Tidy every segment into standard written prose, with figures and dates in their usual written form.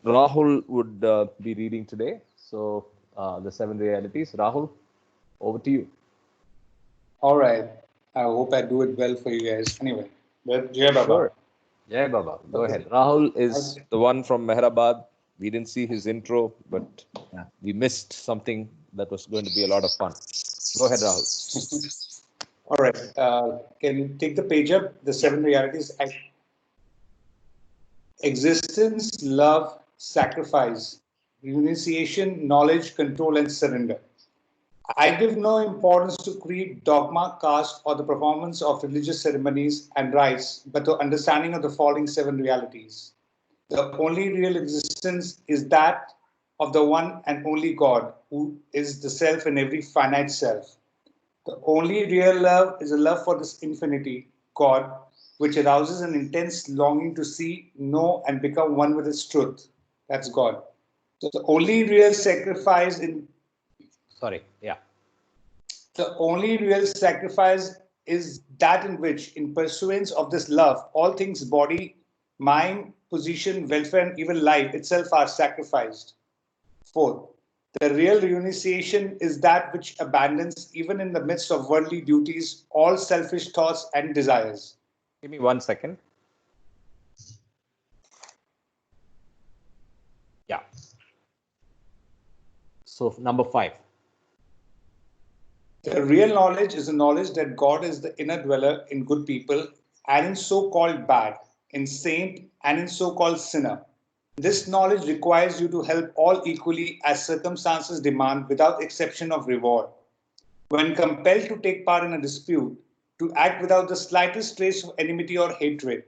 Rahul would be reading today. So the seven realities. Rahul, over to you. All right. I hope I do it well for you guys. Anyway, but Jai Baba. Sure. Jai Baba, go Okay. ahead. Rahul is the one from Mehrabad. We didn't see his intro, but Yeah. we missed something that was going to be a lot of fun. Go ahead, Rahul. All right. Can you take the page up? The seven realities: existence, love, sacrifice, renunciation, knowledge, control, and surrender. I give no importance to creed, dogma, caste, or the performance of religious ceremonies and rites, but to understanding of the following seven realities. The only real existence is that of the one and only God, who is the self in every finite self. The only real love is a love for this infinity, God, which arouses an intense longing to see, know, and become one with its truth. That's God. So the only real sacrifice in Sorry. Yeah. the only real sacrifice is that in which, in pursuance of this love, all things body, mind, position, welfare, and even life itself are sacrificed. Fourth, the real renunciation is that which abandons, even in the midst of worldly duties, all selfish thoughts and desires. Give me 1 second. Yeah. So number 5. The real knowledge is the knowledge that God is the inner dweller in good people and in so called bad, in saint and in so called sinner. This knowledge requires you to help all equally as circumstances demand without exception of reward. When compelled to take part in a dispute, to act without the slightest trace of enmity or hatred,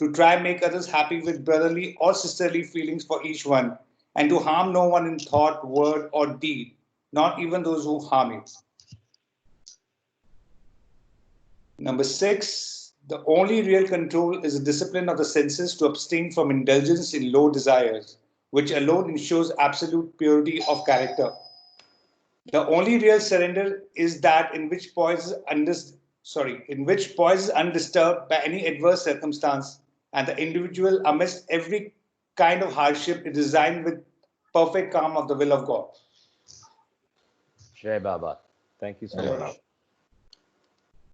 to try and make others happy with brotherly or sisterly feelings for each one, and to harm no one in thought, word, or deed, not even those who harm you. Number 6, the only real control is the discipline of the senses to abstain from indulgence in low desires, which alone ensures absolute purity of character. The only real surrender is that in which poise is undisturbed by any adverse circumstance, and the individual, amidst every kind of hardship, is designed with perfect calm of the will of God. Jai Baba. Thank you so much.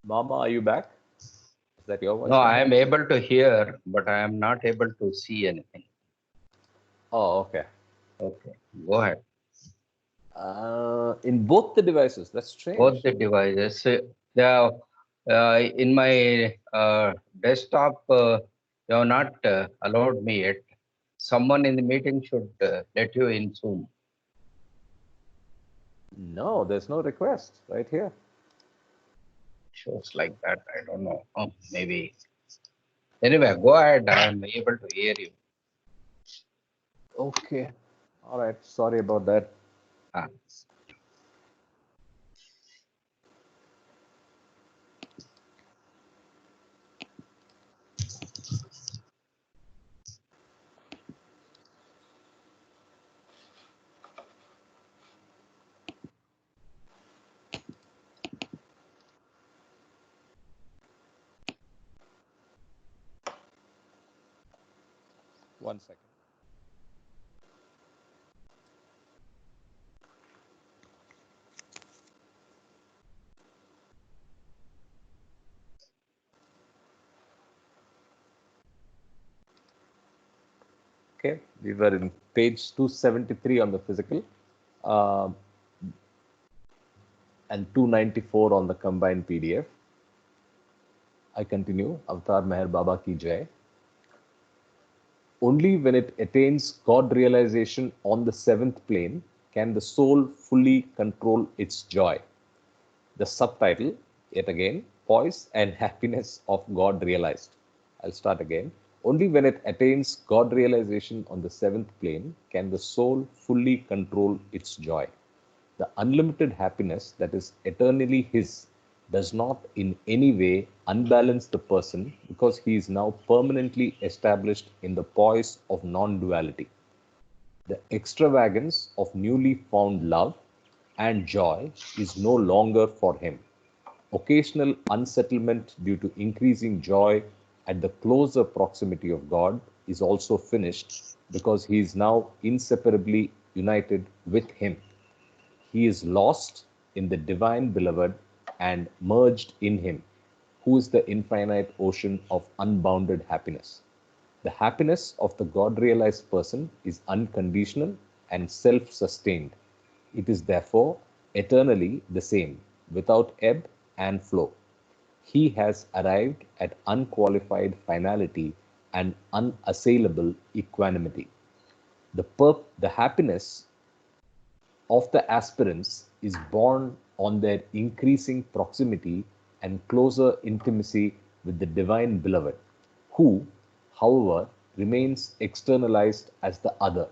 Mama, are you back? Is that your voice? No, I am able to hear, but I am not able to see anything. Oh, okay. Okay, go ahead. In both the devices. That's strange. Both the devices. In my desktop, you have not allowed me yet. Someone in the meeting should let you in soon. No, there's no request right here. Shows like that. I don't know. Oh, maybe. Anyway, go ahead. I am able to hear you. Okay. All right. Sorry about that. Ah. One second. Okay, we were in page 273 on the physical and 294 on the combined PDF. I continue. Avatar Meher Baba ki jai. Only when it attains God realization on the seventh plane can the soul fully control its joy. The subtitle, yet again, Poise and Happiness of God Realized. I'll start again. Only when it attains God realization on the seventh plane can the soul fully control its joy. The unlimited happiness that is eternally his does not in any way unbalance the person because he is now permanently established in the poise of non duality. The extravagance of newly found love and joy is no longer for him. Occasional unsettlement due to increasing joy at the closer proximity of God is also finished because he is now inseparably united with him. He is lost in the divine beloved and merged in him, who is the infinite ocean of unbounded happiness. The happiness of the God realized person is unconditional and self sustained. It is therefore eternally the same, without ebb and flow. He has arrived at unqualified finality and unassailable equanimity. The happiness of the aspirants is born on their increasing proximity and closer intimacy with the divine beloved, who, however, remains externalized as the other,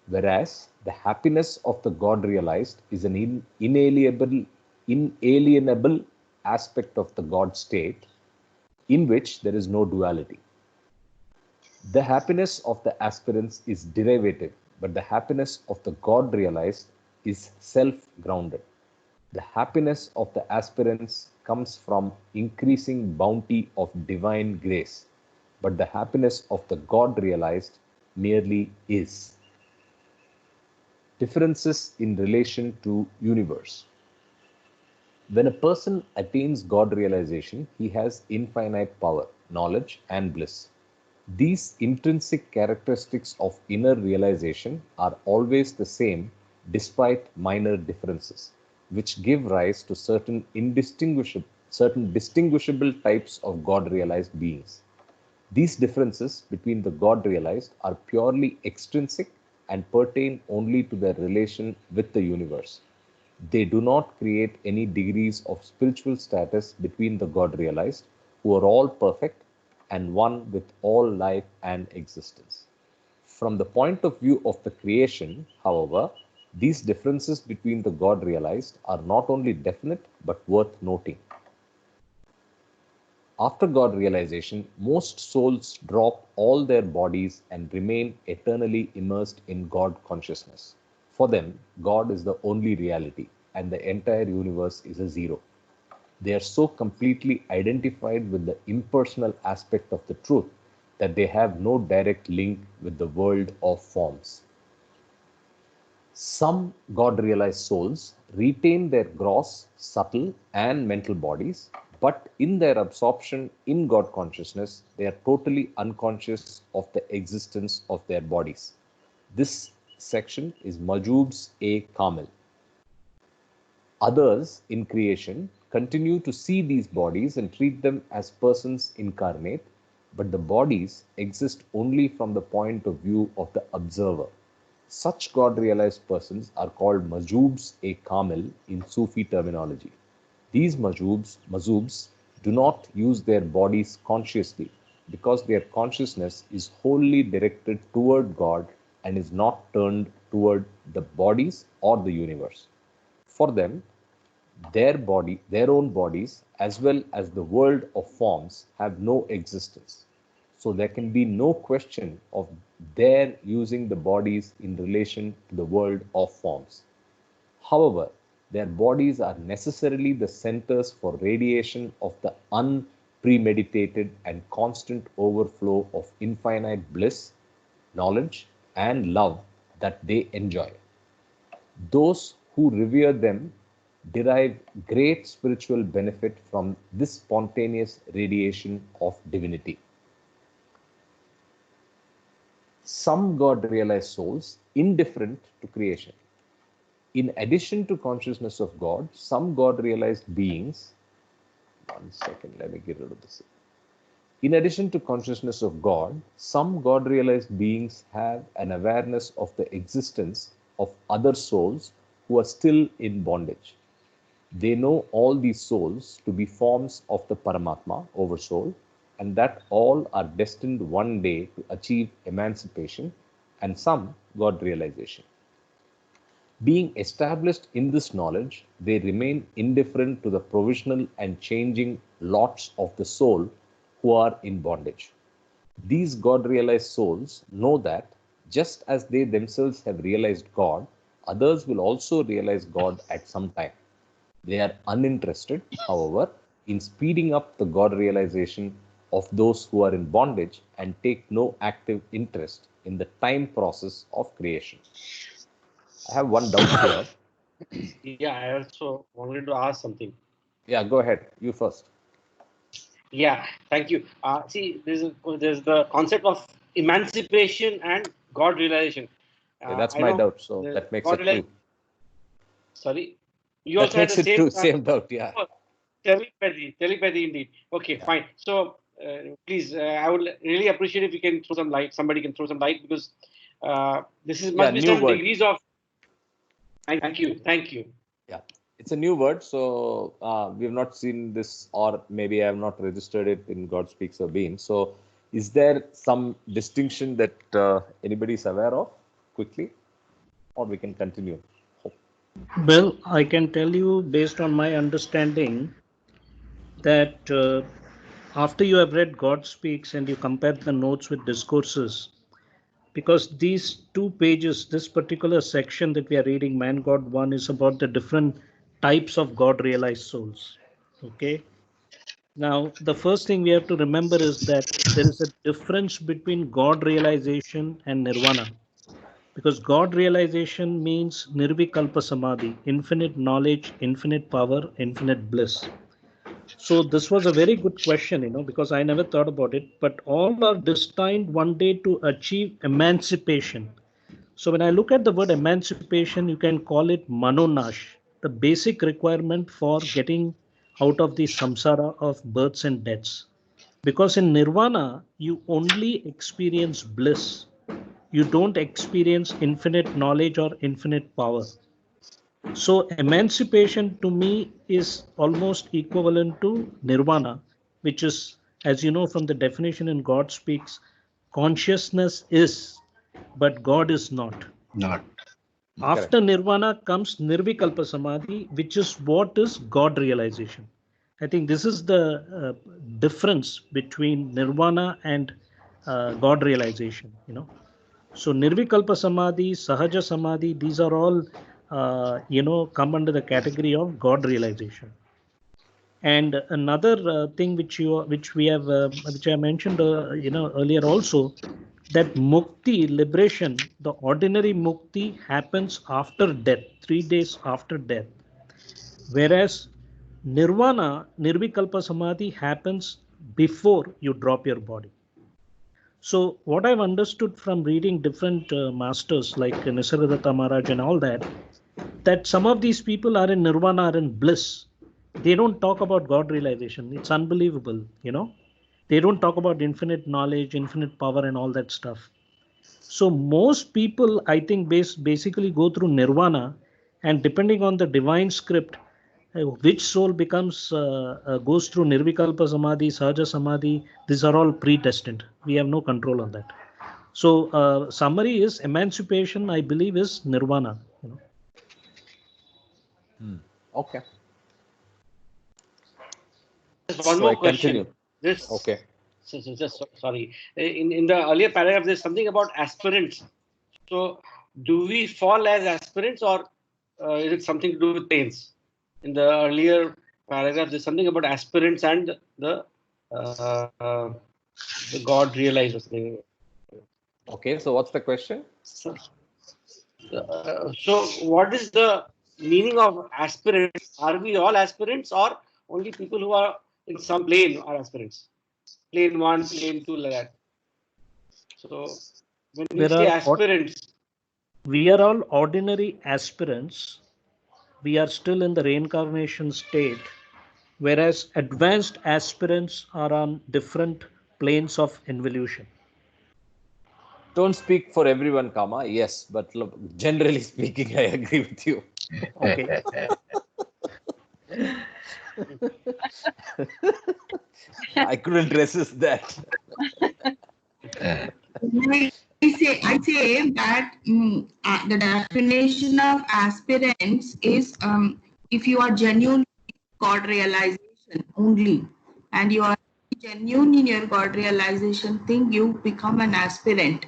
whereas the happiness of the God realized is an inalienable aspect of the God state in which there is no duality. The happiness of the aspirants is derivative, but the happiness of the God realized is self grounded. The happiness of the aspirants comes from increasing bounty of divine grace, but the happiness of the God realized merely is. Differences in relation to universe. When a person attains God realization, he has infinite power, knowledge, and bliss. These intrinsic characteristics of inner realization are always the same despite minor differences, which give rise to certain distinguishable types of God realized beings. These differences between the God realized are purely extrinsic and pertain only to their relation with the universe. They do not create any degrees of spiritual status between the God realized, who are all perfect and one with all life and existence. From the point of view of the creation, however, these differences between the God realized are not only definite but worth noting. After God realization, most souls drop all their bodies and remain eternally immersed in God consciousness. For them, God is the only reality, and the entire universe is a zero. They are so completely identified with the impersonal aspect of the truth that they have no direct link with the world of forms. Some God realized souls retain their gross, subtle, and mental bodies, but in their absorption in God consciousness, they are totally unconscious of the existence of their bodies. This section is Majub's A. Kamil. Others in creation continue to see these bodies and treat them as persons incarnate, but the bodies exist only from the point of view of the observer. Such God realized persons are called Majubs A. Kamil in Sufi terminology. These Majubs do not use their bodies consciously because their consciousness is wholly directed toward God and is not turned toward the bodies or the universe. For them, their own bodies, as well as the world of forms, have no existence. So there can be no question of their using the bodies in relation to the world of forms. However, their bodies are necessarily the centers for radiation of the unpremeditated and constant overflow of infinite bliss, knowledge, and love that they enjoy. Those who revere them derive great spiritual benefit from this spontaneous radiation of divinity. Some God realized souls indifferent to creation. In addition to consciousness of God, some God realized beings, one second, let me get rid of this. In addition to consciousness of God, some God realized beings have an awareness of the existence of other souls who are still in bondage. They know all these souls to be forms of the Paramatma, Oversoul, and that all are destined one day to achieve emancipation and some God realization. Being established in this knowledge, they remain indifferent to the provisional and changing lots of the soul who are in bondage. These God realized souls know that just as they themselves have realized God, others will also realize God at some time. They are uninterested, however, in speeding up the God realization of those who are in bondage and take no active interest in the time process of creation. I have one doubt here. Yeah, I also wanted to ask something. Yeah, go ahead. You first. Yeah, thank you. See, there's the concept of emancipation and God realization. Yeah, that's I my know doubt. So the that makes God it two. Sorry, you That also had makes the it two. Same doubt. Yeah. Oh, telepathy indeed. Okay, Yeah. fine. So please, I would really appreciate if you can throw some light. Somebody can throw some light because this is Yeah, must be new some word. degrees of. Thank you, thank you. Yeah, it's a new word. So we have not seen this, or maybe I have not registered it in God Speaks or Beam. So is there some distinction that anybody is aware of quickly, or we can continue? Well, I can tell you based on my understanding that after you have read God Speaks and you compare the notes with discourses, because these 2 pages, this particular section that we are reading, Man God 1, is about the different types of God realized souls. Okay. Now, the first thing we have to remember is that there is a difference between God realization and nirvana. Because God realization means nirvikalpa samadhi, infinite knowledge, infinite power, infinite bliss. So this was a very good question, because I never thought about it. But all are destined one day to achieve emancipation. So when I look at the word emancipation, you can call it manonash, the basic requirement for getting out of the samsara of births and deaths. Because in nirvana, you only experience bliss. You don't experience infinite knowledge or infinite power. So emancipation to me is almost equivalent to nirvana, which is, as you know from the definition in God Speaks, consciousness is, but God is not. Not. After nirvana comes nirvikalpa samadhi, which is what is God realization. I think this is the difference between nirvana and God realization. So nirvikalpa samadhi, sahaja samadhi, these are all come under the category of God realization. And another thing which I mentioned earlier also, that mukti, liberation, the ordinary mukti happens after death, 3 days after death, whereas nirvana, nirvikalpa samadhi, happens before you drop your body. So what I've understood from reading different masters like Nisargadatta Maharaj and all that some of these people are in nirvana, are in bliss. They don't talk about God realization. It's unbelievable, They don't talk about infinite knowledge, infinite power and all that stuff. So most people, I think, basically go through nirvana, and depending on the divine script, which soul goes through nirvikalpa samadhi, sahaja samadhi, these are all predestined. We have no control on that. So summary is emancipation, I believe, is nirvana. Okay. Just one So more I question. continue. This. Okay. Just sorry. In the earlier paragraph, there's something about aspirants. So, do we fall as aspirants, or is it something to do with pains? In the earlier paragraph, there's something about aspirants and the God realized or something. Okay. So what's the question? So, what is the meaning of aspirants? Are we all aspirants, or only people who are in some plane are aspirants? Plane 1, plane 2, like that. So, when we say aspirants, we are all ordinary aspirants. We are still in the reincarnation state, whereas advanced aspirants are on different planes of involution. Don't speak for everyone, Kama. Yes, but look, generally speaking, I agree with you. Okay. I couldn't resist that. I say that the definition of aspirants is if you are genuine God realization only, and you are genuine in your God realization thing, you become an aspirant.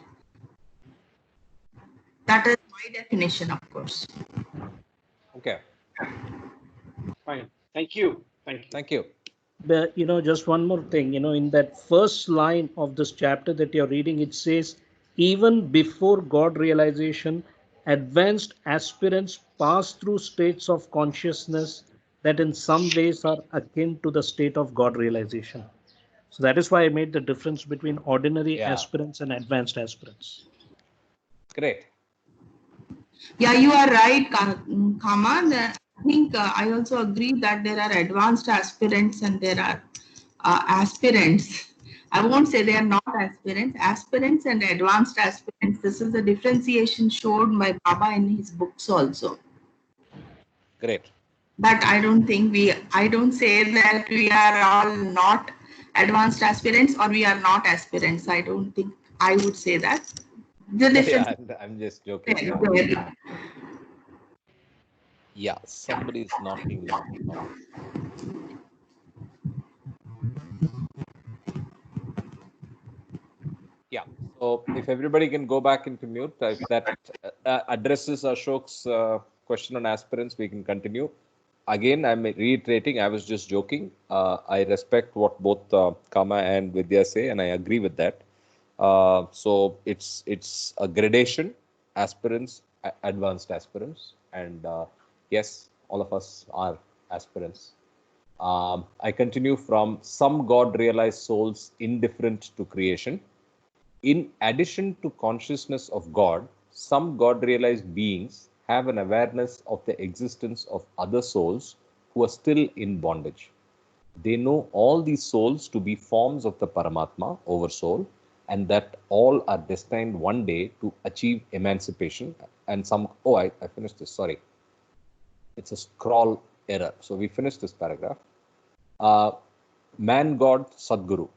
That is my definition, of course. Okay. fine. Thank you. Thank you. Thank you. But, just one more thing, in that first line of this chapter that you're reading, it says, even before God realization, advanced aspirants pass through states of consciousness that in some ways are akin to the state of God realization. So that is why I made the difference between ordinary Yeah, aspirants and advanced aspirants. great. Yeah, you are right, Kama. I think I also agree that there are advanced aspirants and there are aspirants. I won't say they are not aspirants. Aspirants and advanced aspirants. This is the differentiation shown by Baba in his books also. Great. But I don't think I don't say that we are all not advanced aspirants or we are not aspirants. I don't think I would say that. The difference Yeah, I'm just joking. is Yeah. there. Yeah, somebody is knocking now. Yeah. So if everybody can go back into mute, if that addresses Ashok's question on aspirants, we can continue. Again, I'm reiterating, I was just joking. I respect what both Kama and Vidya say, and I agree with that. So it's a gradation, aspirants, advanced aspirants, and yes, all of us are aspirants. I continue from some God realized souls indifferent to creation. In addition to consciousness of God, some God realized beings have an awareness of the existence of other souls who are still in bondage. They know all these souls to be forms of the Paramatma, Oversoul, and that all are destined one day to achieve emancipation. And some, oh, I finished this, sorry. It's a scroll error. So we finished this paragraph. Man God Sadguru.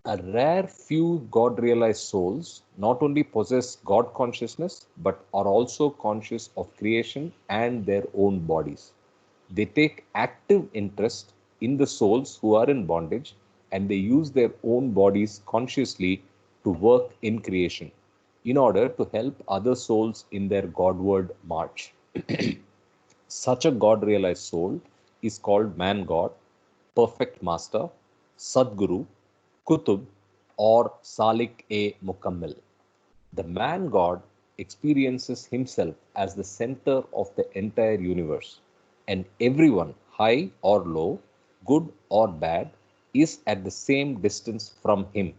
A rare few God realized souls not only possess God consciousness but are also conscious of creation and their own bodies. They take active interest in the souls who are in bondage and they use their own bodies consciously to work in creation in order to help other souls in their Godward march. Such a God realized soul is called man God, perfect master, Sadguru, Kutub, or Salik A Mukammil. The man God experiences himself as the center of the entire universe, and everyone, high or low, good or bad, is at the same distance from him.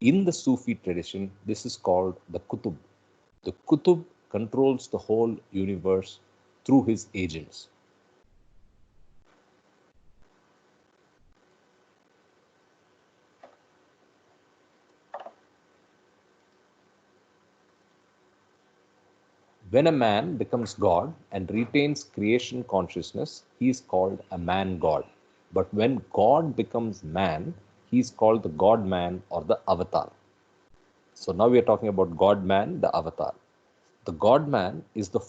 In the Sufi tradition, this is called the Kutub. The Kutub controls the whole universe through his agents. When a man becomes God and retains creation consciousness, he is called a man God. But when God becomes man, he is called the God man or the avatar. So now we are talking about God man, the avatar. The God man is the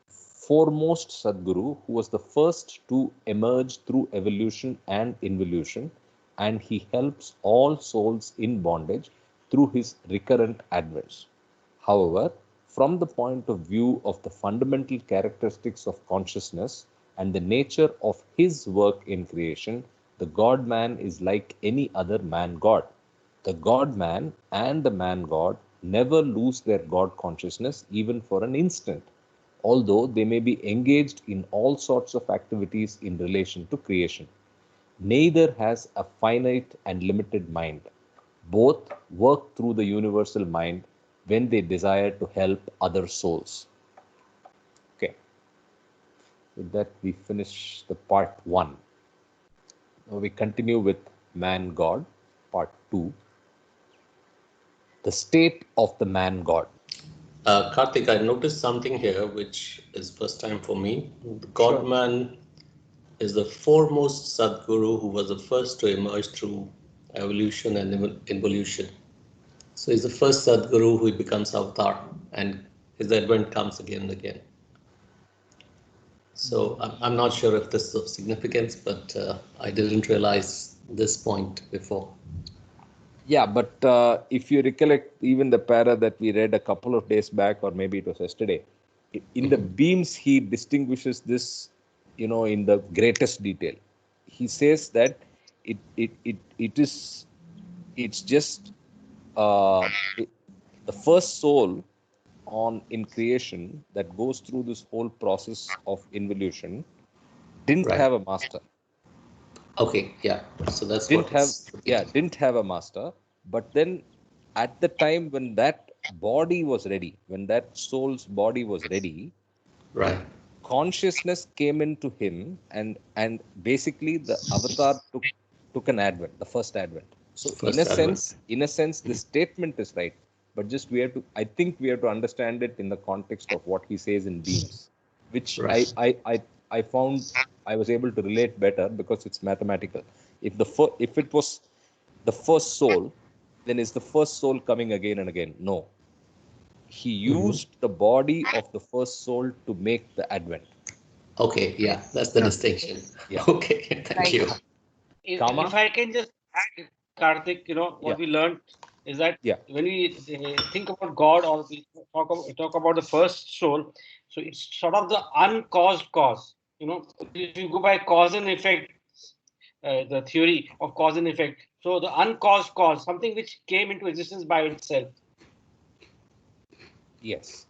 foremost Sadguru who was the first to emerge through evolution and involution, and he helps all souls in bondage through his recurrent advents. However, from the point of view of the fundamental characteristics of consciousness and the nature of his work in creation, the God man is like any other man God. The God man and the man God never lose their God consciousness even for an instant, although they may be engaged in all sorts of activities in relation to creation. Neither has a finite and limited mind. Both work through the universal mind when they desire to help other souls. Okay. With that, we finish the part 1. Now we continue with Man God, part 2. The state of the man God. Karthik, I noticed something here which is first time for me. The God man is the foremost Sadguru who was the first to emerge through evolution and involution. So he's the first Sadguru who becomes avatar and his advent comes again and again. So I'm not sure if this is of significance, but I didn't realize this point before. Yeah, but if you recollect even the para that we read a couple of days back, or maybe it was yesterday, in the beams, he distinguishes this, in the greatest detail. he says that it's just the first soul in creation that goes through this whole process of involution didn't Right. have a master. Okay, yeah. So that's Didn't what have it's didn't have a master. But then at the time when that body was ready, when that soul's body was ready, right. consciousness came into him, and basically the avatar took an advent, the first advent. So First advent. in a sense, the statement is right, but just I think we have to understand it in the context of what he says in Beams, which Right. I found I was able to relate better because it's mathematical. If it was the first soul, then is the first soul coming again and again? No. He used the body of the first soul to make the advent. Okay, yeah, that's the distinction. Yeah. Okay, thank you. Kama? If I can just add, Karthik, what we learned is that when we think about God or we talk about the first soul, so it's sort of the uncaused cause. If you go by cause and effect, the theory of cause and effect, so the uncaused cause, something which came into existence by itself. Yes.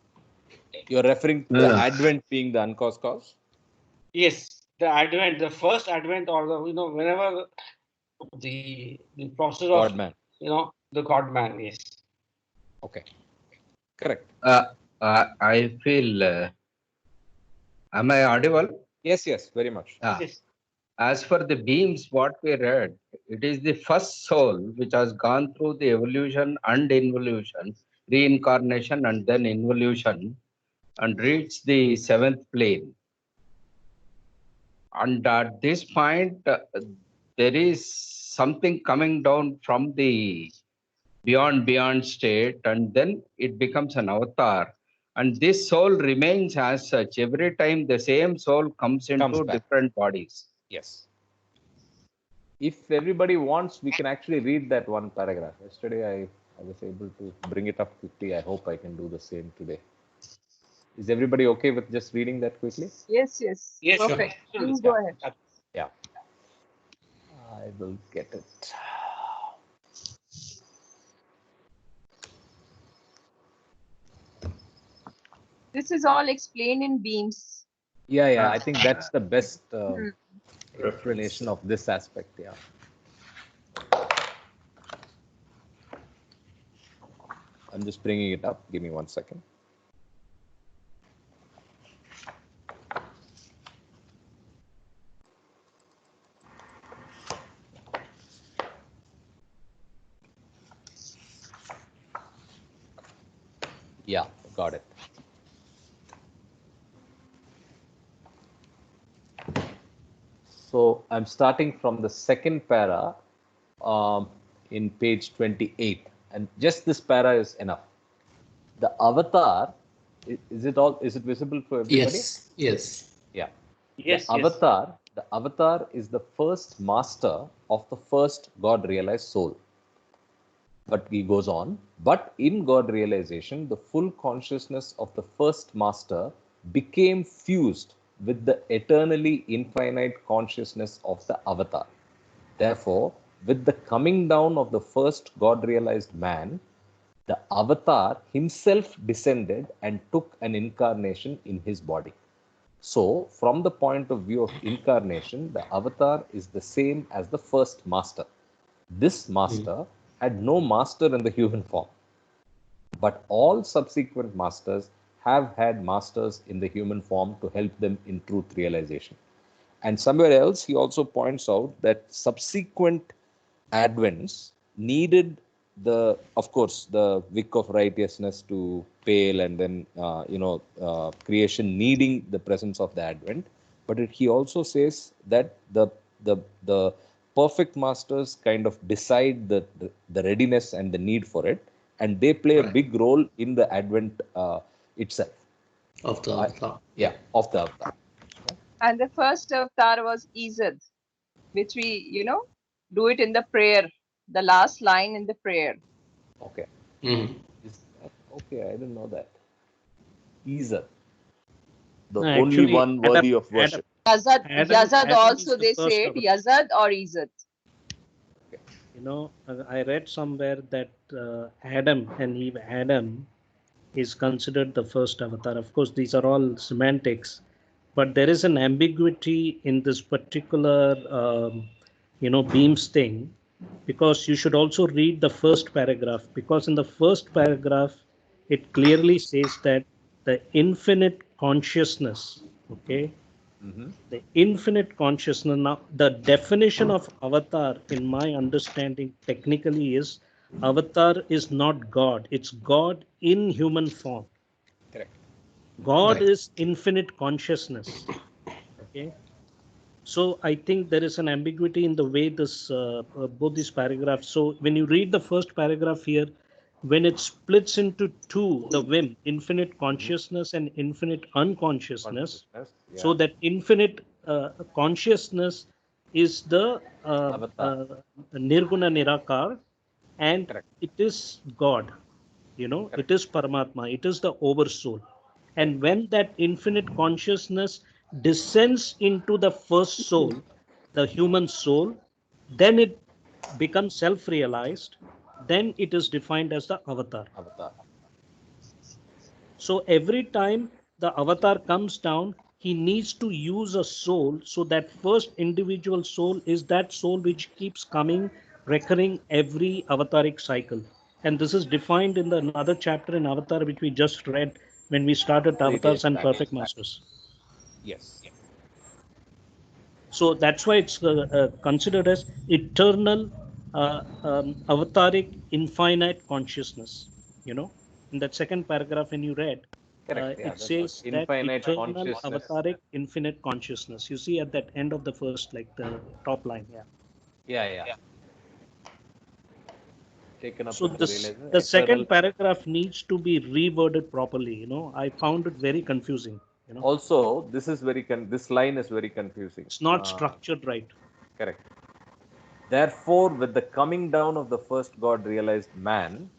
You're referring to the advent being the uncaused cause? Yes, the advent, the first advent, or whenever the process of God-man. The God-man. Yes. Okay. Correct. I feel. Am I audible? Yes, very much. Yes. As for the Beams, what we read, it is the first soul which has gone through the evolution and involution, reincarnation and then involution, and reached the seventh plane. And at this point, there is something coming down from the beyond state, and then it becomes an avatar. And this soul remains as such. Every time the same soul comes into different bodies. Yes. If everybody wants, we can actually read that one paragraph. Yesterday, I was able to bring it up quickly. I hope I can do the same today. Is everybody okay with just reading that quickly? Yes. Perfect. Sure. Please go ahead. Yeah. I will get it. This is all explained in Beams. Yeah. I think that's the best explanation of this aspect. Yeah. I'm just bringing it up. Give me 1 second. Yeah, got it. So I'm starting from the second para in page 28, and just this para is enough. The avatar, is it visible for everybody? Yes. Yeah. Yes. The avatar is the first master of the first God realized soul. But he goes on, but in God realization, the full consciousness of the first master became fused with the eternally infinite consciousness of the avatar. Therefore, with the coming down of the first God realized man, the avatar himself descended and took an incarnation in his body. So, from the point of view of incarnation, the avatar is the same as the first master. This master had no master in the human form, but all subsequent masters have had masters in the human form to help them in truth realization. And somewhere else, he also points out that subsequent advents needed of course, the wick of righteousness to pale, and then creation needing the presence of the advent. But he also says that the perfect masters kind of decide the readiness and the need for it, and they play a big role in the advent itself. Of the avatar. Of the avatar. And the first avatar was Izad, which we, do it in the prayer, the last line in the prayer. Okay. Mm-hmm. I didn't know that. Izad, the No, only actually, one worthy of Adam, worship. Yazad, Yazad Adam also is the they first say it, avatar. Yazad or Izad. You know, I read somewhere that Adam and Eve, Adam is considered the first avatar. Of course, these are all semantics, but there is an ambiguity in this particular, Beams thing, because you should also read the first paragraph, because in the first paragraph, it clearly says that the infinite consciousness, okay, the infinite consciousness. Now, the definition of avatar, in my understanding, technically is avatar is not God, it's God in human form. Correct. God Right. is infinite consciousness. Okay. So I think there is an ambiguity in the way this both these paragraphs. So when you read the first paragraph here, when it splits into two, the whim, infinite consciousness and infinite unconsciousness. So Yeah. that infinite consciousness is the Avatar. Nirguna Nirakar, and Correct. it is God. It Correct. is Paramatma, it is the oversoul. And when that infinite consciousness descends into the first soul, the human soul, then it becomes self realized, then it is defined as the avatar. Avatar. So every time the avatar comes down, he needs to use a soul. So that first individual soul is that soul which keeps coming, recurring every avataric cycle. And this is defined in the another chapter in Avatar, which we just read when we started 3 days Avatars and back. Perfect Masters. Yes. So that's why it's considered as eternal, avataric, infinite consciousness. In that second paragraph, when you read, Correct. Yeah, it that's what says that infinite eternal, consciousness. avataric, infinite consciousness. You see at that end of the first, like the top line. Yeah. Yeah. Taken up So with the this realization. the Eternal. second paragraph needs to be reworded properly. I found it very confusing. Also, this is this line is very confusing. It's not structured right. Correct. Therefore, with the coming down of the first God realized man,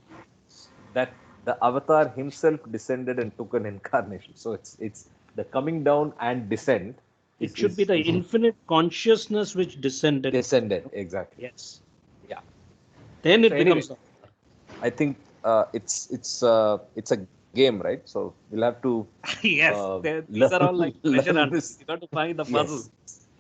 that the avatar himself descended and took an incarnation. So it's the coming down and descent It should be the infinite consciousness which descended. descended. Exactly. Yes. Yeah. Then it So anyway, becomes. I think it's a game, right? So we'll have to Yes, these are all like treasure learn hunts. this. You got to find the puzzle.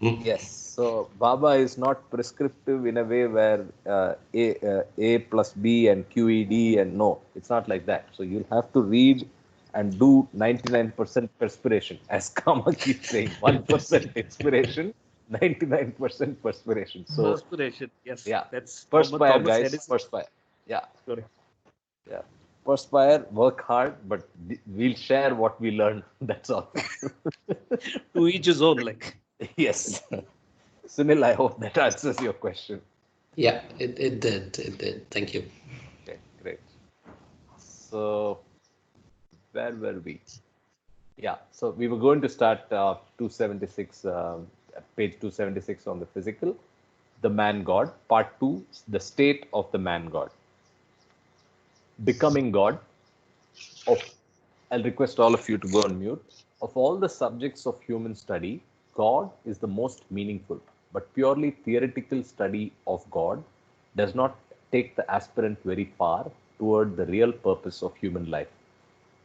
Yes. Yes. So Baba is not prescriptive in a way where A plus B and QED and no, it's not like that. So you'll have to read and do 99% perspiration, as Kama keeps saying, 1% inspiration, 99% perspiration. So Perspiration. Yes. yeah, That's perspire, Thomas guys, Edison. perspire. Yeah, Sorry. yeah. Perspire, work hard, but we'll share what we learn. That's all. To each his own, like. Yes. Sunil, I hope that answers your question. Yeah, it did. It did. Thank you. Okay, great. So, where were we? Yeah, so we were going to start 276, page 276 on the physical, the man God, part 2, the state of the man God. Becoming God. I'll request all of you to go on mute. Of all the subjects of human study, God is the most meaningful, but purely theoretical study of God does not take the aspirant very far toward the real purpose of human life.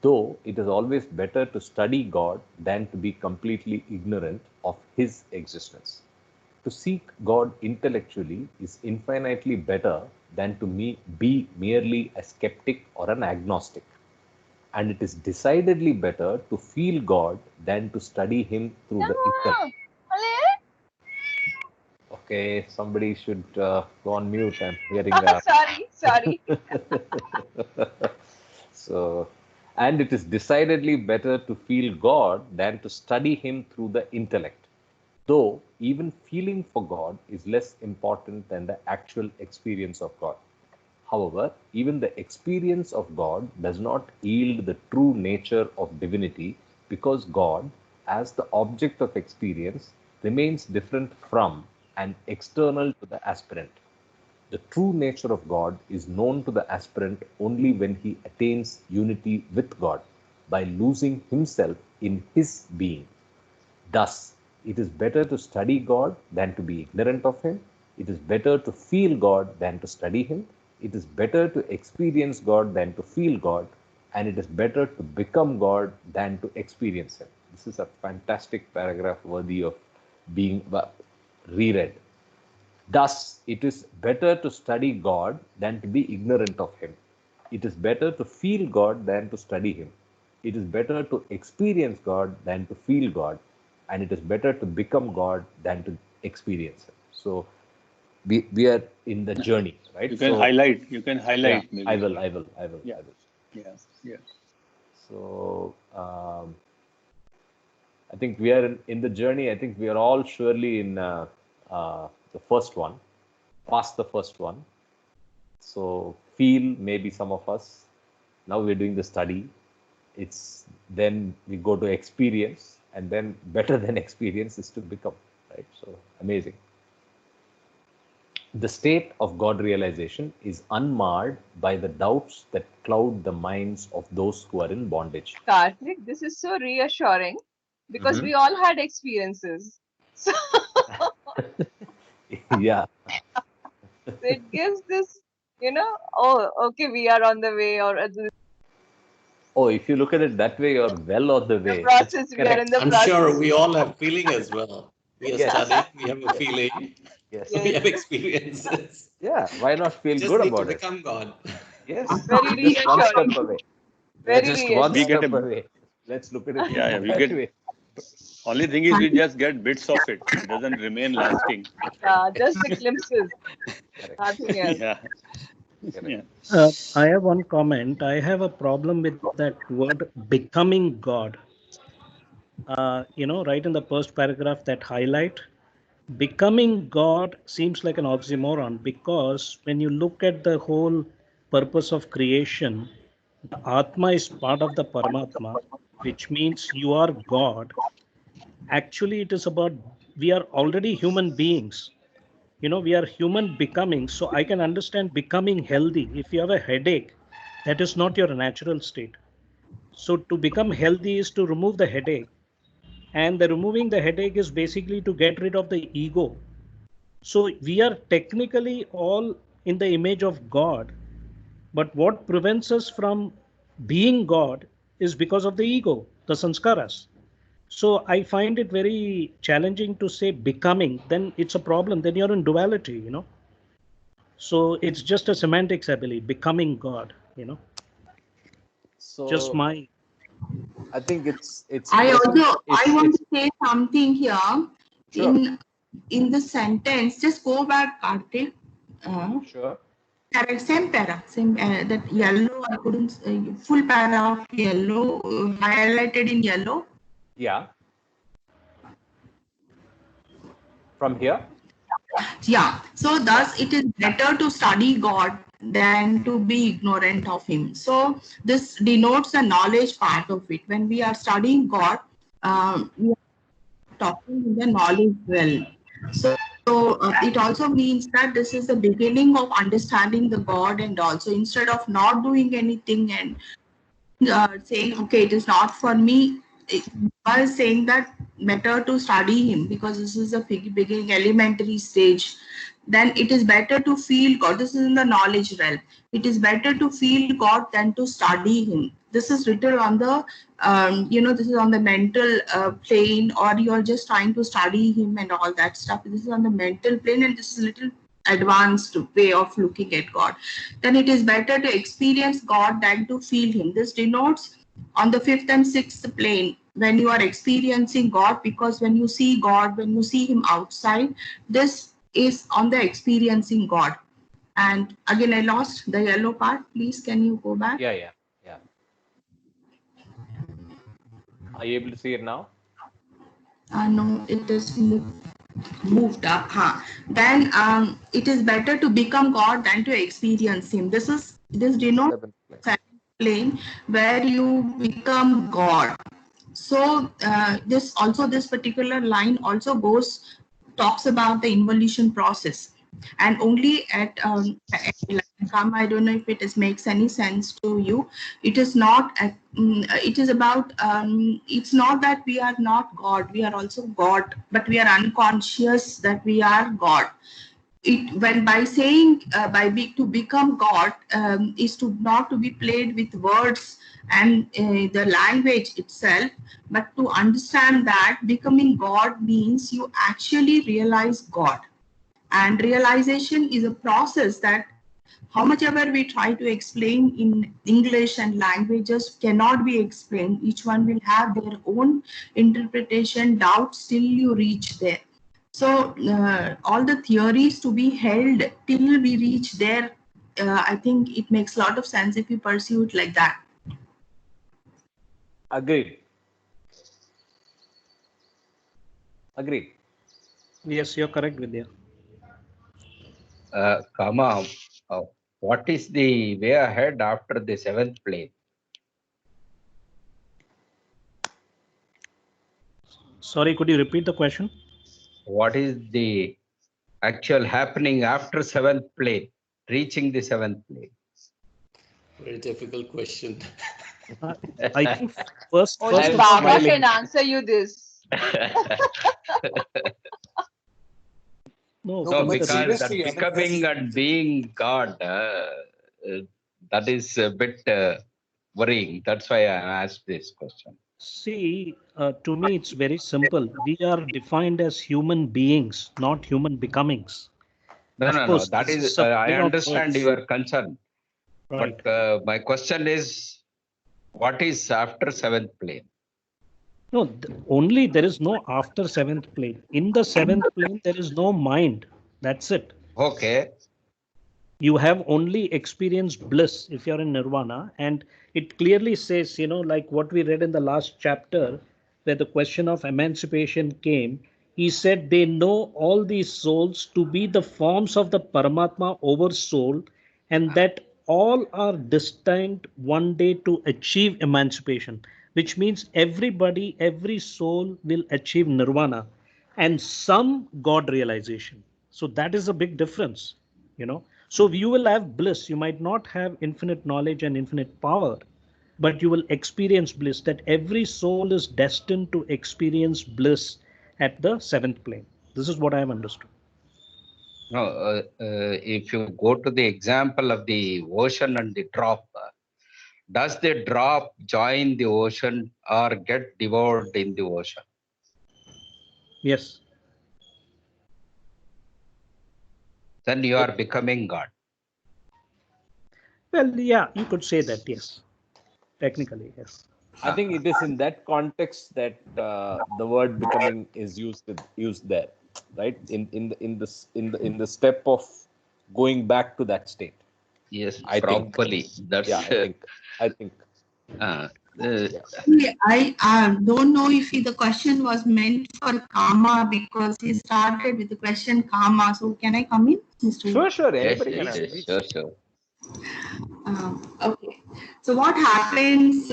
Though it is always better to study God than to be completely ignorant of His existence. To seek God intellectually is infinitely better than to be merely a skeptic or an agnostic. And it is decidedly better to feel God than to study Him through the intellect. Okay, somebody should go on mute. I'm hearing. Sorry. So, and it is decidedly better to feel God than to study Him through the intellect. Though even feeling for God is less important than the actual experience of God. However, even the experience of God does not yield the true nature of divinity because God, as the object of experience, remains different from and external to the aspirant. The true nature of God is known to the aspirant only when he attains unity with God by losing himself in his being. Thus, It is better to study God than to be ignorant of Him. It is better to feel God than to study Him. It is better to experience God than to feel God. And it is better to become God than to experience Him. This is a fantastic paragraph worthy of being reread. Thus, it is better to study God than to be ignorant of Him. It is better to feel God than to study Him. It is better to experience God than to feel God. And it is better to become God than to experience Him. So, we are in the journey, right? You can highlight. You can highlight. Yeah, maybe. I will. Yeah. Yeah. So, I think we are in the journey. I think we are all surely in the first one, past the first one. So feel maybe some of us. Now we're doing the study. It's then we go to experience, and then better than experience is to become, right? So amazing. The state of God realization is unmarred by the doubts that cloud the minds of those who are in bondage. Karthik, this is so reassuring because we all had experiences. So Yeah. it gives this, oh, okay, we are on the way, or Oh, if you look at it that way, you're well on the way. the process, we are in the I'm process. sure we all have feeling as well. We are Yes. studying, we have a feeling, Yes. we have experiences. Yeah. Why not feel Just good need to about it? become God. Yes. Very Just one reassuring. step away. Very Just reassuring. one We get step a- away. Let's look at it Yeah. We that get. way. Only thing is, we just get bits of it. It doesn't remain lasting. Just the glimpses, Correct. nothing else. Yeah. Correct. Yeah. I have one comment. I have a problem with that word becoming God. Right in the first paragraph, that highlight, becoming God seems like an oxymoron, because when you look at the whole purpose of creation, the Atma is part of the Paramatma, which means you are God. Actually, it is about, we are already human beings. We are human becoming. So I can understand becoming healthy. If you have a headache, that is not your natural state. So to become healthy is to remove the headache. And the removing the headache is basically to get rid of the ego. So we are technically all in the image of God. But what prevents us from being God is because of the ego, the sanskaras. So I find it very challenging to say becoming, then it's a problem. Then you're in duality. So it's just a semantics, I believe, becoming God. So Just my. I think it's I present. want to say something here. Sure. In the sentence, just go back, Karthik. Sure. Correct, same para, that yellow, I couldn't, full para of yellow, highlighted in yellow. Yeah. From here. Yeah, so thus it is better to study God than to be ignorant of Him. So this denotes the knowledge part of it. When we are studying God, we are talking in the knowledge realm. So it also means that this is the beginning of understanding the God, and also instead of not doing anything and saying, okay, it is not for me, I was saying that better to study Him because this is a beginning elementary stage. Then it is better to feel God. This is in the knowledge realm. It is better to feel God than to study Him. This is written on the, this is on the mental plane, or you are just trying to study Him and all that stuff. This is on the mental plane, and this is a little advanced way of looking at God. Then it is better to experience God than to feel Him. This denotes on the fifth and sixth plane when you are experiencing God, because when you see God, when you see Him outside, this is on the experiencing God. And again, I lost the yellow part. Please, can you go back? Yeah. Are you able to see it now? No, it is moved up. Then it is better to become God than to experience Him. This denotes Seventh plane where you become God. So this particular line also talks about the involution process, and only at Kama, I don't know if it makes any sense to you. It is not, it is about, it's not that we are not God, we are also God, but we are unconscious that we are God. When by saying to become God is to not to be played with words and the language itself, but to understand that becoming God means you actually realize God. And realization is a process that how much ever we try to explain in English and languages cannot be explained. Each one will have their own interpretation, doubts till you reach there. So all the theories to be held till we reach there, I think it makes a lot of sense if you pursue it like that. Agreed. Agreed. Yes, you're correct, Vidya. Kama, what is the way ahead after the seventh plane? Sorry, could you repeat the question? What is the actual happening after seventh plane, reaching the seventh plane? Very difficult question. I think first Only of Baba all, can answer you this. no, No, but because seriously, that I mean, becoming and being God, that is a bit worrying. That's why I asked this question. see, to me, it's very simple. We are defined as human beings, not human becomings. No, Of no, no. course, That this is, a I play on understand words. your concern. Right. But my question is, what is after seventh plane? No, only there is no after seventh plane. In the seventh plane, there is no mind. That's it. Okay. You have only experienced bliss if you're in nirvana. And it clearly says, like what we read in the last chapter, where the question of emancipation came, he said they know all these souls to be the forms of the Paramatma over soul, and that all are destined one day to achieve emancipation, which means everybody, every soul will achieve nirvana and some God realization. So that is a big difference. So you will have bliss. You might not have infinite knowledge and infinite power, but you will experience bliss. That every soul is destined to experience bliss at the seventh plane. This is what I have understood. No, if you go to the example of the ocean and the drop, does the drop join the ocean or get devoured in the ocean? Yes. Then you are becoming God. Well, yeah, you could say that. Yes. Technically, yes. I think it is in that context that the word becoming is used there, right? In the step of going back to that state. Yes, I think. probably. That's Yeah, I think. I don't know if the question was meant for Kama because he started with the question Kama. So can I come in, Mr. Sure. yes, Anybody can yes, answer. yes, sure. Okay. So what happens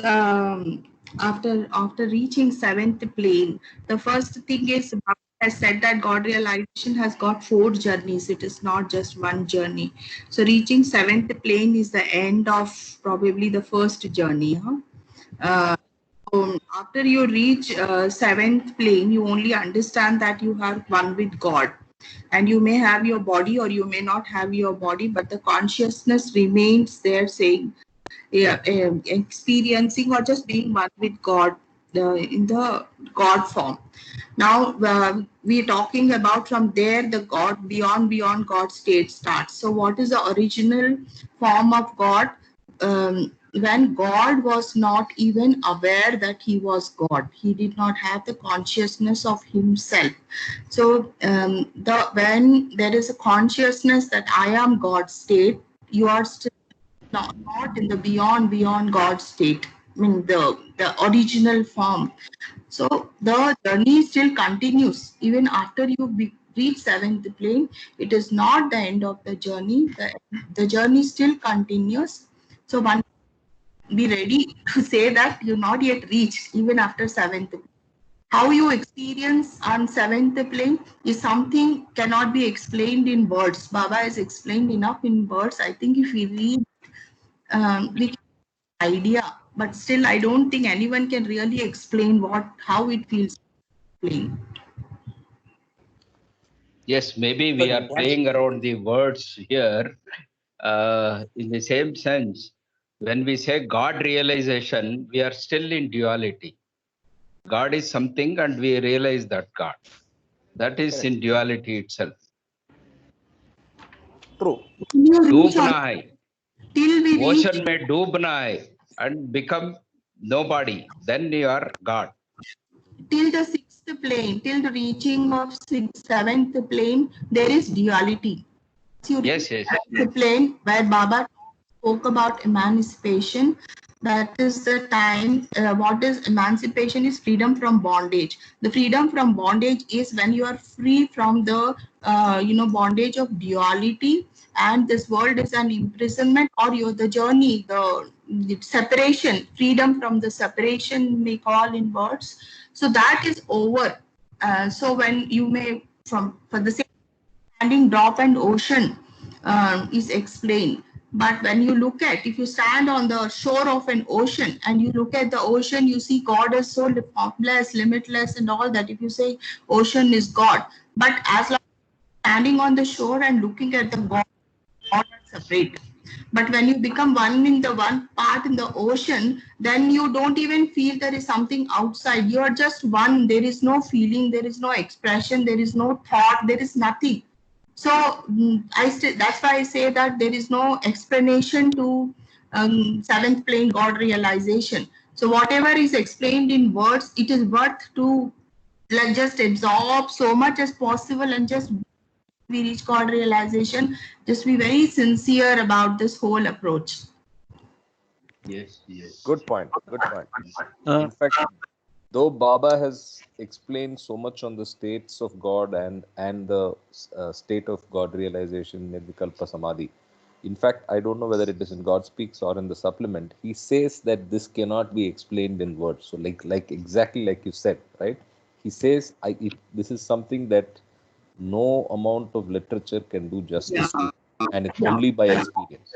after reaching seventh plane? The first thing is, Baba has said that God realization has got 4 journeys. It is not just one journey. So reaching seventh plane is the end of probably the first journey. After you reach seventh plane, you only understand that you are one with God. And you may have your body or you may not have your body, but the consciousness remains there saying, experiencing or just being one with God in the God form. Now we're talking about from there the God beyond God state starts. So what is the original form of God? When God was not even aware that he was God, he did not have the consciousness of himself. So when there is a consciousness that I am God state, you are still not in the beyond God state. I mean the original form. So the journey still continues even after you reach seventh plane. It is not the end of the journey. The journey still continues. So one be ready to say that you're not yet reached even after seventh. how you experience on seventh plane is something cannot be explained in words. Baba has explained enough in words. I think if we read, we can get an idea, but still I don't think anyone can really explain how it feels playing. Yes, maybe we are playing around the words here. In the same sense, when we say God realization, we are still in duality. God is something and we realize that God. That is in duality itself. True. Doobna hai. Till we reach Ocean may doobna hai and become nobody. Then you are God. till the sixth plane, till the reaching of seventh plane, there is duality. Yes, yes. The plane where Baba spoke about emancipation, that is the time. What is emancipation? Is freedom from bondage. The freedom from bondage is when you are free from the bondage of duality, and this world is an imprisonment, or the journey, the separation, freedom from the separation, may call in words. So that is over. So when you may for the same standing drop and ocean is explained. But when you look at, if you stand on the shore of an ocean and you look at the ocean, you see God is so formless, limitless, and all that. If you say ocean is God, but as long as standing on the shore and looking at the God are separate. But when you become one in the one part in the ocean, then you don't even feel there is something outside. You are just one. There is no feeling, there is no expression, there is no thought, there is nothing. So that's why I say that there is no explanation to seventh plane God realization. So whatever is explained in words, it is worth to just absorb so much as possible, and just we reach God realization, just be very sincere about this whole approach. Yes, yes. Good point. Good point. In fact, though Baba has explained so much on the states of God and the state of God realization, Nirvikalpa Samadhi, in fact, I don't know whether it is in God Speaks or in the supplement, he says that this cannot be explained in words. So like exactly like you said, right? He says this is something that no amount of literature can do justice to, and it's only by experience.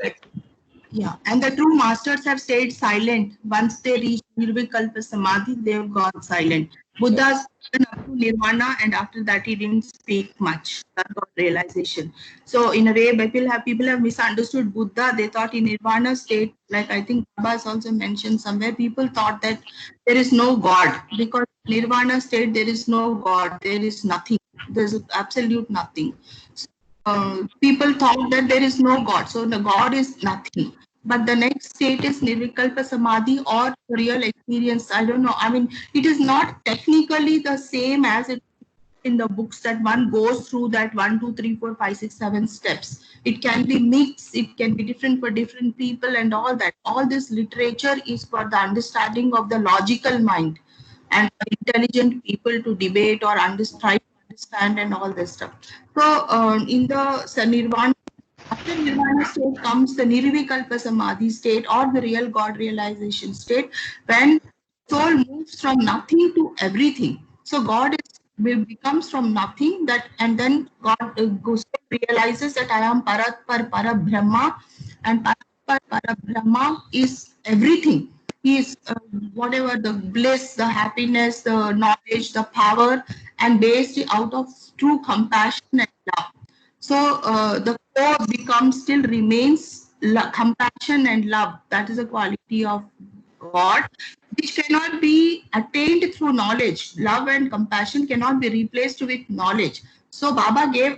Yeah, and the true masters have stayed silent. Once they reach Nirvikalpa Samadhi, they have gone silent. Buddha spoken up to Nirvana, and after that he didn't speak much. That got realization. So in a way, people have misunderstood Buddha. They thought in Nirvana state, like I think Baba has also mentioned somewhere, people thought that there is no God, because Nirvana state there is no God, there is nothing, there's absolute nothing. People thought that there is no God, so the God is nothing. But the next state is Nirvikalpa Samadhi or real experience. I don't know. I mean, it is not technically the same as it in the books that one goes through that 1, 2, 3, 4, 5, 6, 7 steps. It can be mixed, it can be different for different people and all that. All this literature is for the understanding of the logical mind and intelligent people to debate or try to understand and all this stuff. So in the Nirvana, after Nirvana state comes the Nirvikalpa Samadhi state or the real God realization state, when soul moves from nothing to everything. So God becomes from nothing, that, and then God realizes that I am Paratpar Parabrahma, and Paratpar Parabrahma is everything. He is whatever the bliss, the happiness, the knowledge, the power, and based out of true compassion and love. So the core becomes, still remains compassion and love. That is a quality of God, which cannot be attained through knowledge. Love and compassion cannot be replaced with knowledge. So Baba gave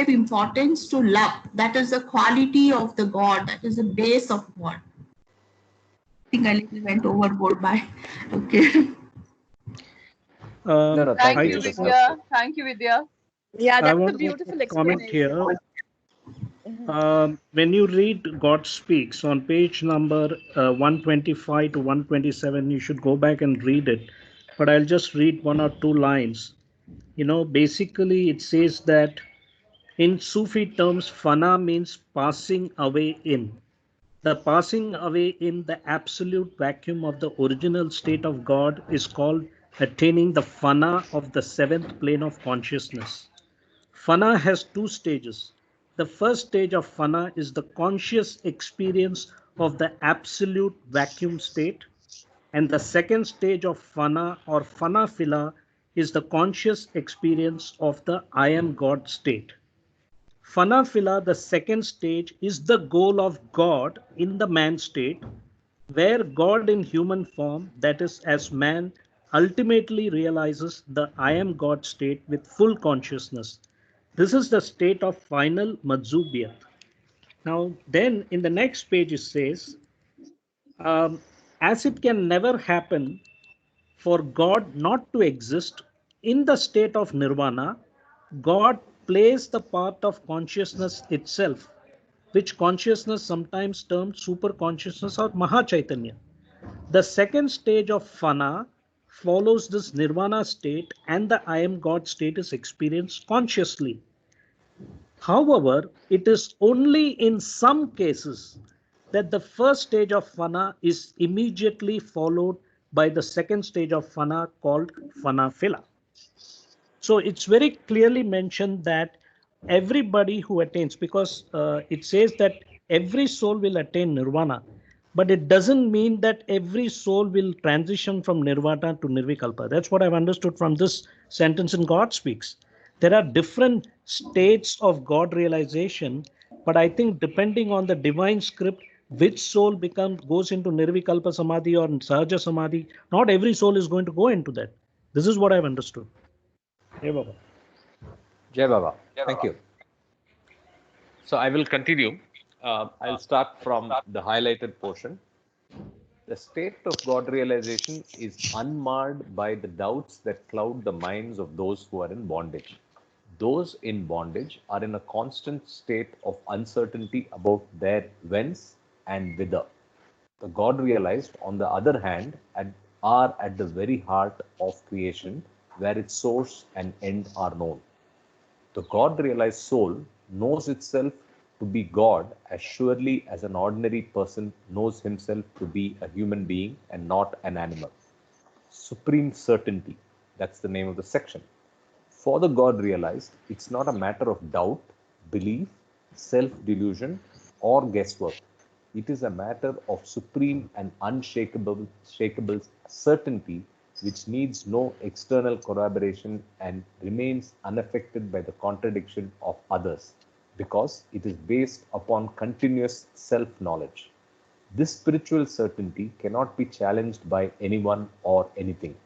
importance to love. That is the quality of the God. That is the base of God. I think I little went overboard by. Okay. No, Thank thank you, you. Vidya. Thank you, Vidya. Yeah, I that's a want to beautiful make a comment explanation. here. When you read God Speaks on page number 125 to 127, you should go back and read it. But I'll just read one or two lines. Basically, it says that in Sufi terms, fana means passing away in. The passing away in the absolute vacuum of the original state of God is called attaining the fana of the seventh plane of consciousness. Fana has two stages. The first stage of fana is the conscious experience of the absolute vacuum state, and the second stage of fana or fana phila is the conscious experience of the I am God state. Fana phila, the second stage, is the goal of God in the man state, where God in human form, that is, as man, ultimately realizes the I am God state with full consciousness. This is the state of final Madzubiyat. Now, then in the next page, it says, as it can never happen for God not to exist in the state of nirvana, God plays the part of consciousness itself, which consciousness sometimes termed super consciousness or Mahachaitanya. The second stage of fana follows this nirvana state, and the I am God state is experienced consciously. However, it is only in some cases that the first stage of fana is immediately followed by the second stage of fana called fana phila. So it's very clearly mentioned that everybody who attains, because it says that every soul will attain nirvana, but it doesn't mean that every soul will transition from nirvana to nirvikalpa. That's what I've understood from this sentence in God Speaks. There are different states of God realization, but I think depending on the divine script, which soul goes into nirvikalpa samadhi or sahaja samadhi, not every soul is going to go into that. This is what I've understood. Hey, Baba. Jai Baba. Thank you. So I will continue. I'll start from the highlighted portion. The state of God realization is unmarred by the doubts that cloud the minds of those who are in bondage. Those in bondage are in a constant state of uncertainty about their whence and whither. The God realized, on the other hand, are at the very heart of creation, where its source and end are known. The God realized soul knows itself to be God as surely as an ordinary person knows himself to be a human being and not an animal. Supreme certainty, that's the name of the section. For the God realized, it's not a matter of doubt, belief, self-delusion, or guesswork. It is a matter of supreme and unshakable certainty which needs no external corroboration and remains unaffected by the contradiction of others, because it is based upon continuous self-knowledge. This spiritual certainty cannot be challenged by anyone or anything.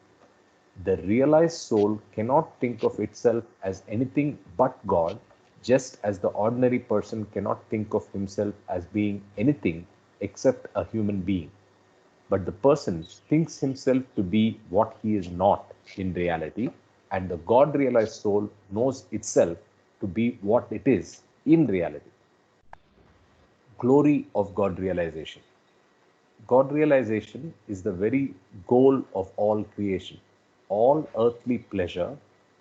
The realized soul cannot think of itself as anything but God, just as the ordinary person cannot think of himself as being anything except a human being. But the person thinks himself to be what he is not in reality, and the God realized soul knows itself to be what it is in reality. Glory of God realization. God realization is the very goal of all creation. All earthly pleasure,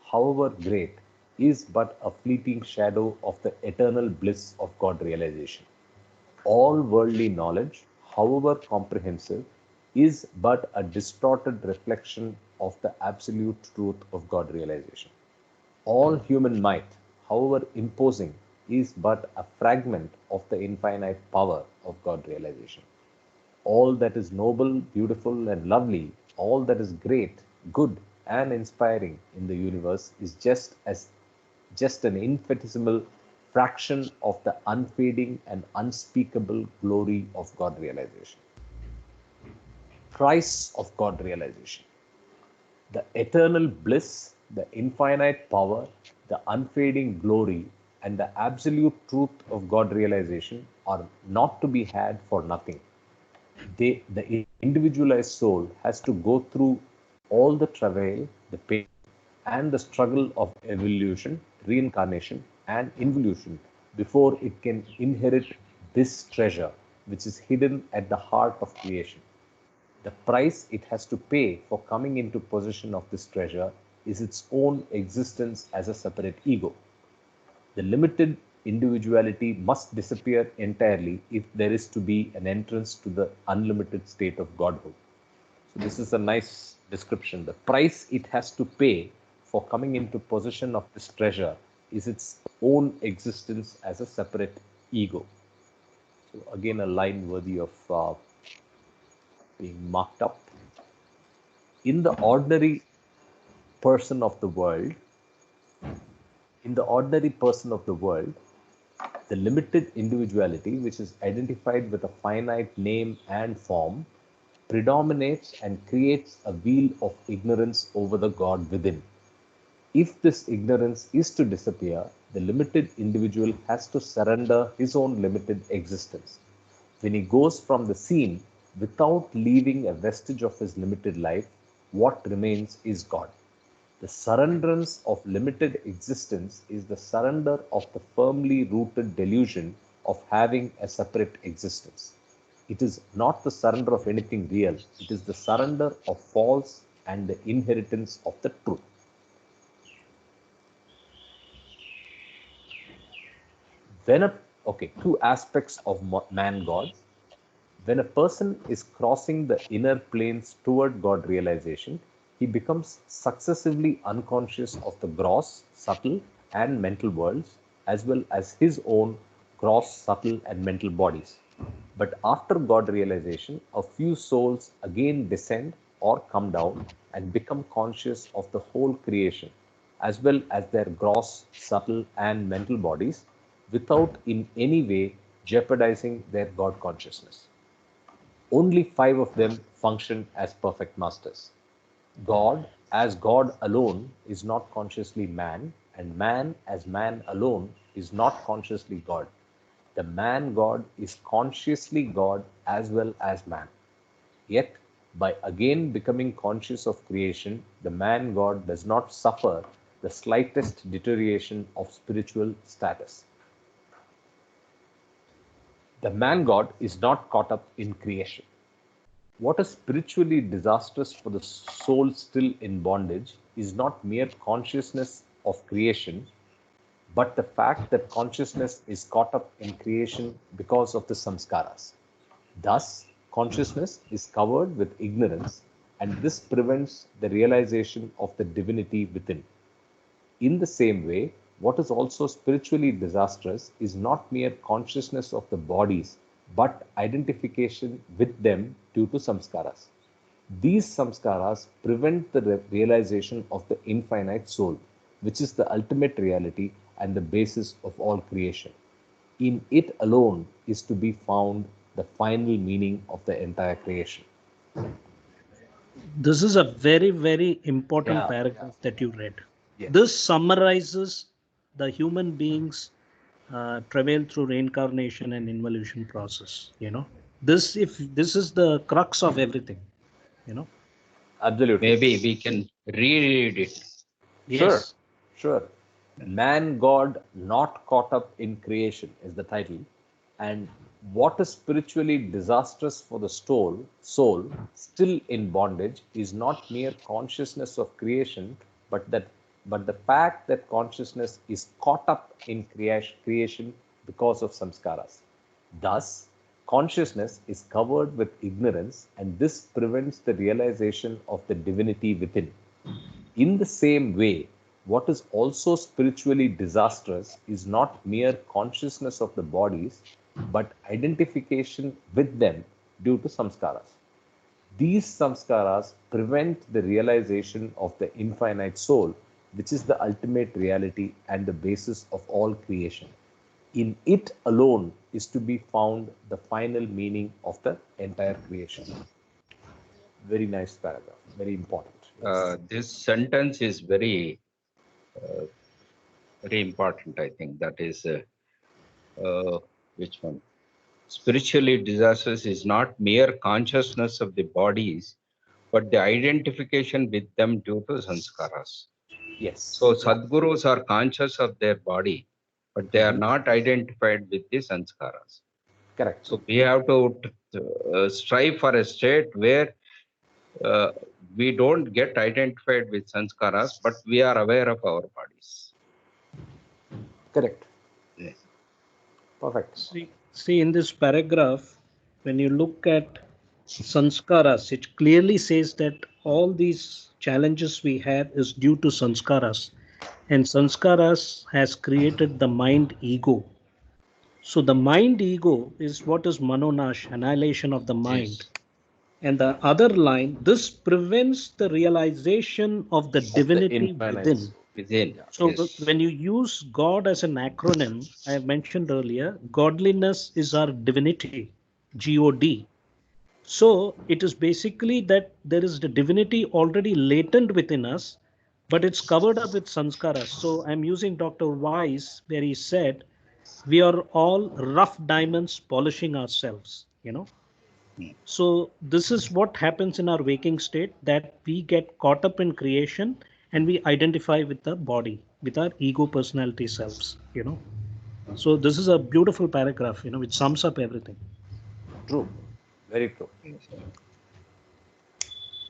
however great, is but a fleeting shadow of the eternal bliss of God realization. All worldly knowledge, however comprehensive, is but a distorted reflection of the absolute truth of God realization. All human might, however imposing, is but a fragment of the infinite power of God realization. All that is noble, beautiful, and lovely, all that is great, good, and inspiring in the universe is just an infinitesimal fraction of the unfading and unspeakable glory of God realization. Price of God realization. The eternal bliss, the infinite power, the unfading glory, and the absolute truth of God realization are not to be had for nothing. The individualized soul has to go through all the travail, the pain, and the struggle of evolution, reincarnation, and involution before it can inherit this treasure, which is hidden at the heart of creation. The price it has to pay for coming into possession of this treasure is its own existence as a separate ego. The limited individuality must disappear entirely if there is to be an entrance to the unlimited state of Godhood. So this is a nice description. The price it has to pay for coming into possession of this treasure is its own existence as a separate ego. So again, a line worthy of being marked up. In the ordinary person of the world, the limited individuality, which is identified with a finite name and form, predominates and creates a wheel of ignorance over the God within. If this ignorance is to disappear, the limited individual has to surrender his own limited existence. When he goes from the scene without leaving a vestige of his limited life, what remains is God. The surrenderance of limited existence is the surrender of the firmly rooted delusion of having a separate existence. It is not the surrender of anything real, it is the surrender of false and the inheritance of the truth. Two aspects of man-God. When a person is crossing the inner planes toward God realization, he becomes successively unconscious of the gross, subtle, and mental worlds, as well as his own gross, subtle, and mental bodies. But after God realization, a few souls again descend or come down and become conscious of the whole creation, as well as their gross, subtle, and mental bodies, without in any way jeopardizing their God consciousness. Only 5 of them function as perfect masters. God, as God alone, is not consciously man, and man, as man alone, is not consciously God. The man-God is consciously God as well as man. Yet, by again becoming conscious of creation, the man-God does not suffer the slightest deterioration of spiritual status. The man-God is not caught up in creation. What is spiritually disastrous for the soul still in bondage is not mere consciousness of creation, but the fact that consciousness is caught up in creation because of the samskaras. Thus, consciousness is covered with ignorance, and this prevents the realization of the divinity within. In the same way, what is also spiritually disastrous is not mere consciousness of the bodies, but identification with them due to samskaras. These samskaras prevent the realization of the infinite soul, which is the ultimate reality and the basis of all creation. In it alone is to be found the final meaning of the entire creation. This is a very, very important paragraph that you read. Yes. This summarizes the human beings travail through reincarnation and involution process. This is the crux of everything. Absolutely. Maybe we can reread it. Yes. Sure. Man-God not caught up in creation is the title. And what is spiritually disastrous for the soul still in bondage is not mere consciousness of creation, but the fact that consciousness is caught up in creation because of samskaras. Thus, consciousness is covered with ignorance, and this prevents the realization of the divinity within. In the same way, what is also spiritually disastrous is not mere consciousness of the bodies, but identification with them due to samskaras. These samskaras prevent the realization of the infinite soul, which is the ultimate reality and the basis of all creation. In it alone is to be found the final meaning of the entire creation. Very nice paragraph, very important. This sentence is very important, I think. That is, which one? Spiritually disastrous is not mere consciousness of the bodies, but the identification with them due to sanskaras. Yes. So Sadgurus are conscious of their body, but they are not identified with the sanskaras. Correct. So we have to strive for a state where we don't get identified with sanskaras, but we are aware of our bodies. Correct. Yes. Perfect. See, in this paragraph, when you look at sanskaras, it clearly says that all these challenges we had is due to sanskaras, and sanskaras has created the mind ego. So the mind ego is what is manonash, annihilation of the mind. Yes. And the other line, this prevents the realization of the Of the divinity infinite. within. Within. So Yes. when you use God as an acronym, I mentioned earlier, godliness is our divinity, God. So it is basically that there is the divinity already latent within us, but it's covered up with sanskaras. So I'm using Dr. Weiss, where he said, we are all rough diamonds polishing ourselves. So this is what happens in our waking state, that we get caught up in creation and we identify with the body, with our ego personality selves. So this is a beautiful paragraph, which sums up everything. True. Very true.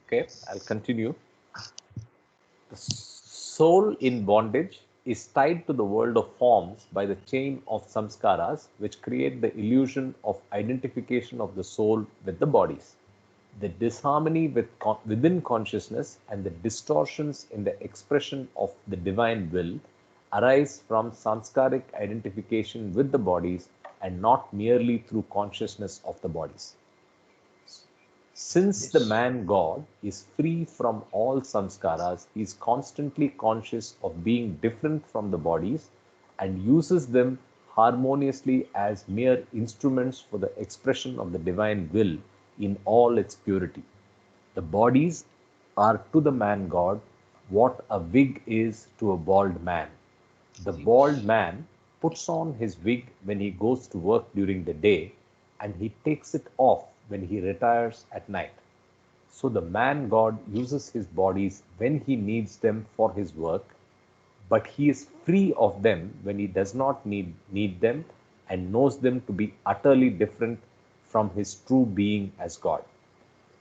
Okay, I'll continue. The soul in bondage is tied to the world of forms by the chain of samskaras, which create the illusion of identification of the soul with the bodies. The disharmony within consciousness and the distortions in the expression of the divine will arise from samskaric identification with the bodies and not merely through consciousness of the bodies. Since the man God is free from all samskaras, he is constantly conscious of being different from the bodies and uses them harmoniously as mere instruments for the expression of the divine will in all its purity. The bodies are to the man God what a wig is to a bald man. The bald man puts on his wig when he goes to work during the day, and he takes it off when he retires at night. So the man God uses his bodies when he needs them for his work, but he is free of them when he does not need them and knows them to be utterly different from his true being as God.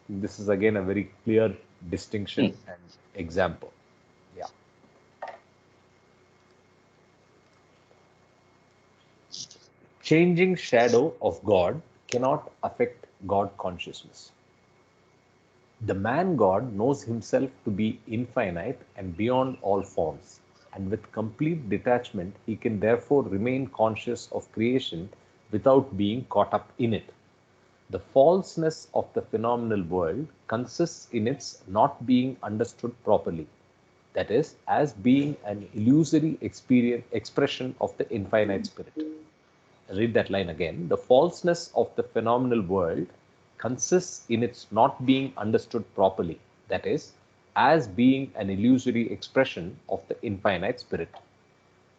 This is again a very clear distinction and example. Yeah. Changing shadow of God cannot affect God consciousness. The man God knows himself to be infinite and beyond all forms, and with complete detachment, he can therefore remain conscious of creation without being caught up in it. The falseness of the phenomenal world consists in its not being understood properly, that is, as being an illusory expression of the infinite spirit. Read that line again. The falseness of the phenomenal world consists in its not being understood properly, that is, as being an illusory expression of the infinite spirit.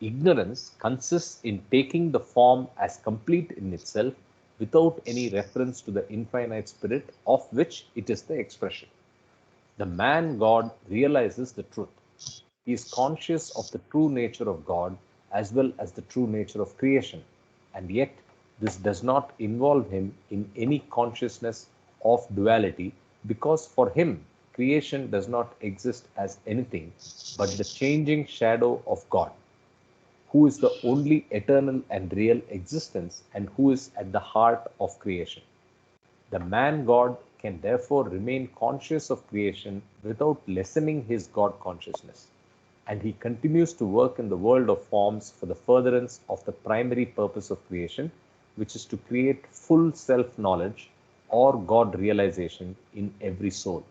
Ignorance consists in taking the form as complete in itself without any reference to the infinite spirit of which it is the expression. The man God realizes the truth. He is conscious of the true nature of God as well as the true nature of creation, and yet this does not involve him in any consciousness of duality, because for him creation does not exist as anything but the changing shadow of God, who is the only eternal and real existence and who is at the heart of creation. The man God can therefore remain conscious of creation without lessening his God consciousness, and he continues to work in the world of forms for the furtherance of the primary purpose of creation, which is to create full self-knowledge or God realization in every soul.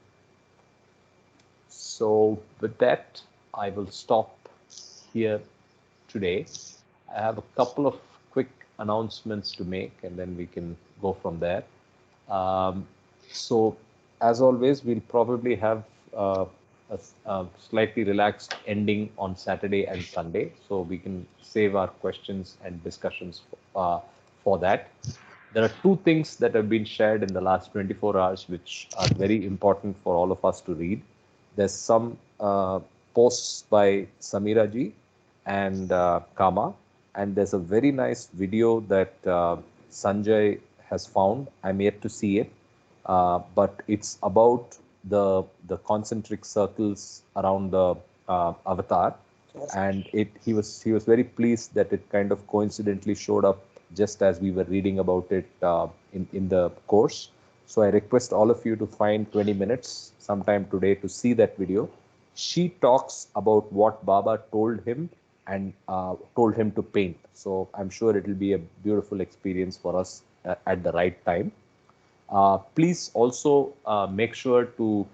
So with that, I will stop here today. I have a couple of quick announcements to make, and then we can go from there. So as always, we'll probably have a slightly relaxed ending on Saturday and Sunday, so we can save our questions and discussions for that. There are two things that have been shared in the last 24 hours which are very important for all of us to read. There's some posts by Samira ji and Kama, and there's a very nice video that Sanjay has found. I'm yet to see it, but it's about the concentric circles around the avatar, and he was very pleased that it kind of coincidentally showed up just as we were reading about it in the course. So I request all of you to find 20 minutes sometime today to see that video. She talks about what Baba told him and told him to paint. So I'm sure it will be a beautiful experience for us at the right time. Please also make sure to,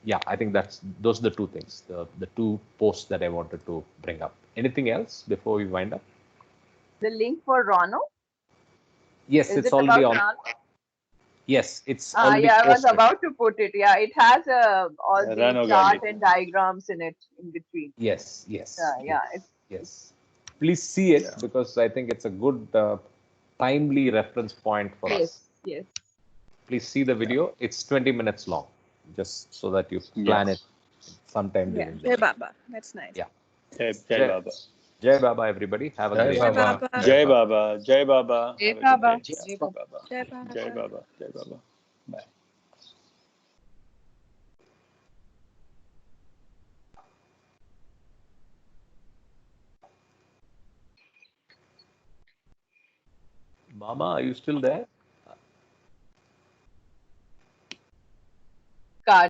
yeah, I think those are the two things, the two posts that I wanted to bring up. Anything else before we wind up? The link for Rono? Yes, Is it's it already about on. Rono? Yes, it's already Yeah, I was posted. about to put it. Yeah, it has all the Rano chart Gali. and diagrams in it in between. Yes, yes, Yeah, yes. Please see it because I think it's a good, timely reference point for us. yes. Please see the video. It's 20 minutes long, just so that you plan it sometime Yeah, during the Jai day. Baba. That's nice. Yeah. Jai Baba. Jai Baba, everybody. Have a Jai great Jai day. Baba. Baba. Jai Baba. Jai Baba. Jai Have a good Baba. day. Jai Jai Baba. Baba. Jai Baba. Jai Baba. Jai Baba. Bye. Mama, are you still there?